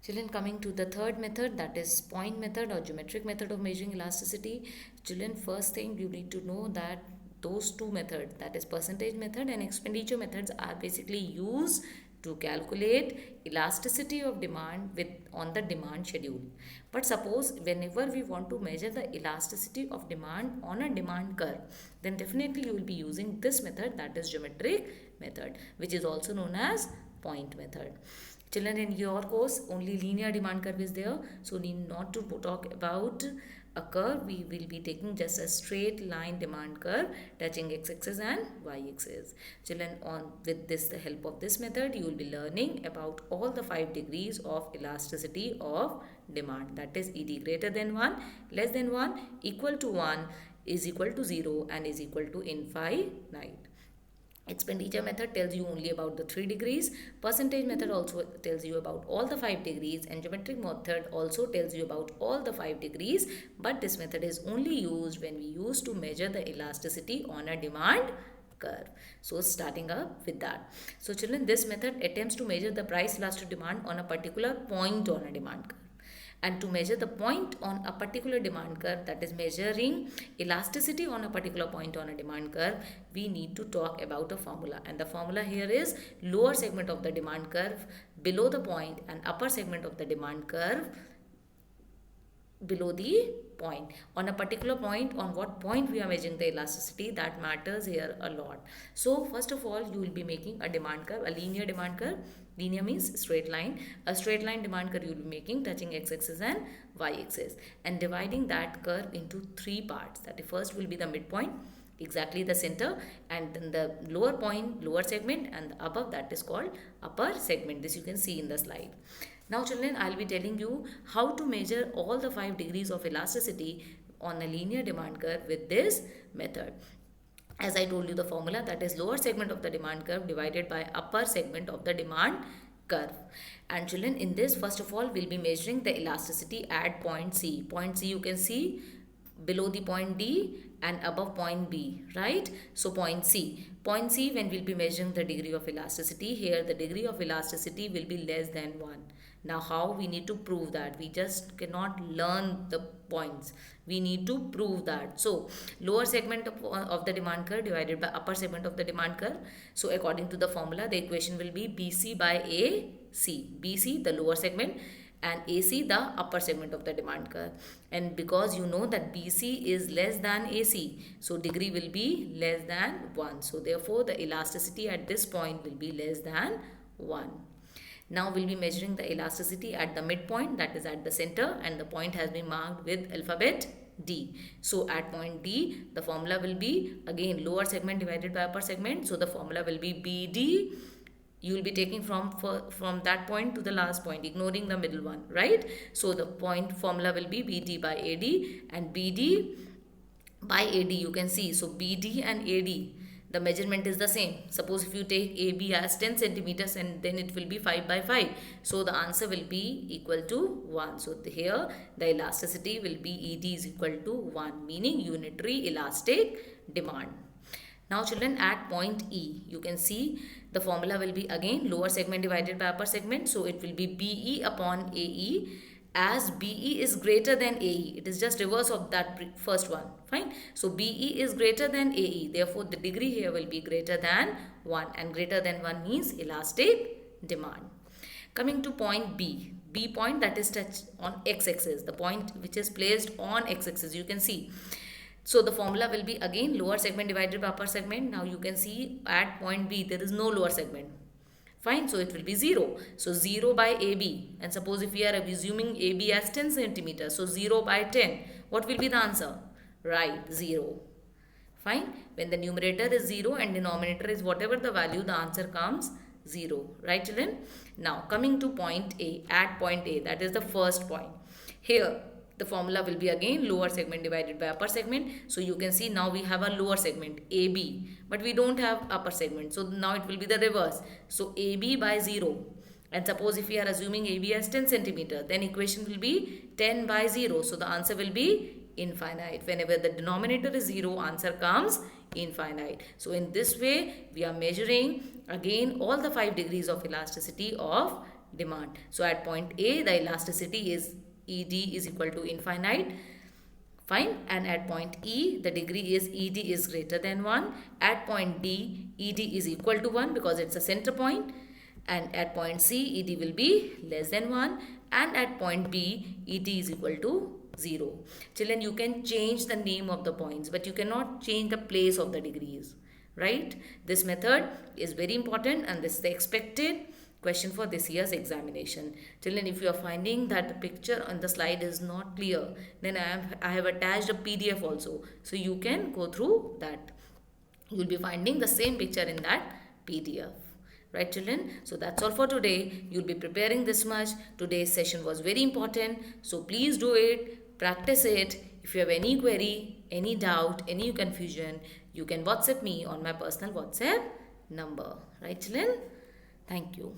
Children, coming to the third method, that is point method or geometric method of measuring elasticity. Children, first thing you need to know that those two methods, that is percentage method and expenditure methods, are basically used to calculate elasticity of demand with on the demand schedule. But suppose whenever we want to measure the elasticity of demand on a demand curve, then definitely you will be using this method, that is geometric method, which is also known as point method. Children, in your course only linear demand curve is there, so need not to talk about a curve. We will be taking just a straight line demand curve touching x-axis and y-axis. Children, on with this the help of this method you will be learning about all the 5 degrees of elasticity of demand, that is ED greater than 1, less than 1, equal to 1, is equal to 0 and is equal to infinite. Expenditure method tells you only about the 3 degrees. Percentage method also tells you about all the 5 degrees, and geometric method also tells you about all the 5 degrees. But this method is only used when we use to measure the elasticity on a demand curve. So starting up with that. So children, this method attempts to measure the price elastic demand on a particular point on a demand curve. And to measure the point on a particular demand curve, that is measuring elasticity on a particular point on a demand curve, we need to talk about a formula, and the formula here is lower segment of the demand curve below the point and upper segment of the demand curve below the point. On a particular point, on what point we are measuring the elasticity, that matters here a lot. So first of all, you will be making a demand curve, a linear demand curve. Linear means straight line. A straight line demand curve you will be making touching x-axis and y-axis, and dividing that curve into 3 parts. That the first will be the midpoint, exactly the center, and then the lower point, lower segment, and above that is called upper segment. This you can see in the slide. Now children, I'll be telling you how to measure all the 5 degrees of elasticity on a linear demand curve with this method. As I told you, the formula, that is lower segment of the demand curve divided by upper segment of the demand curve. And children, in this, first of all, we'll be measuring the elasticity at point C. Point C you can see below the point D and above point B, right? So point C. Point C, when we'll be measuring the degree of elasticity, here the degree of elasticity will be less than 1. Now how we need to prove that? We just cannot learn the points. We need to prove that. So lower segment of the demand curve divided by upper segment of the demand curve. So according to the formula, the equation will be BC by AC. BC, the lower segment, and AC, the upper segment of the demand curve. And because you know that BC is less than AC, so degree will be less than 1. So therefore the elasticity at this point will be less than 1. Now we'll be measuring the elasticity at the midpoint, that is at the center, and the point has been marked with alphabet D. So at point D, the formula will be again lower segment divided by upper segment. So the formula will be BD. You will be taking from that point to the last point, ignoring the middle one, right? So the point formula will be BD by AD, and BD by AD you can see. So BD and AD, the measurement is the same. Suppose if you take AB as 10 centimeters, and then it will be 5 by 5. So the answer will be equal to 1. So here the elasticity will be ED is equal to 1, meaning unitary elastic demand. Now children, at point E, you can see the formula will be again lower segment divided by upper segment. So it will be BE upon AE. As BE is greater than AE, it is just reverse of that first one. Fine. So BE is greater than AE. Therefore, the degree here will be greater than 1, and greater than 1 means elastic demand. Coming to point B. B point, that is touched on x-axis. The point which is placed on x-axis, you can see. So the formula will be again lower segment divided by upper segment. Now you can see at point B there is no lower segment. Fine, so it will be 0. So 0 by AB, and suppose if we are assuming AB as 10 centimeters, so 0 by 10, what will be the answer? Right, 0. Fine, when the numerator is 0 and denominator is whatever the value, the answer comes 0. Right children? Now coming to point A, at point A, that is the first point. Here the formula will be again lower segment divided by upper segment. So you can see now we have a lower segment AB, but we don't have upper segment. So now it will be the reverse. So AB by 0. And suppose if we are assuming AB as 10 centimeter, then equation will be 10 by 0. So the answer will be infinite. Whenever the denominator is 0, answer comes infinite. So in this way, we are measuring again all the 5 degrees of elasticity of demand. So at point A, the elasticity is ED is equal to infinite. Fine. And at point E, the degree is ED is greater than 1. At point D, ED is equal to 1 because it's a center point. And at point C, ED will be less than 1. And at point B, ED is equal to 0. Children, you can change the name of the points, but you cannot change the place of the degrees. Right? This method is very important, and this is the expected question for this year's examination. Children, if you are finding that the picture on the slide is not clear, then I have attached a PDF also. So you can go through that. You will be finding the same picture in that PDF. Right, children? So that's all for today. You'll be preparing this much. Today's session was very important. So please do it. Practice it. If you have any query, any doubt, any confusion, you can WhatsApp me on my personal WhatsApp number. Right, children? Thank you.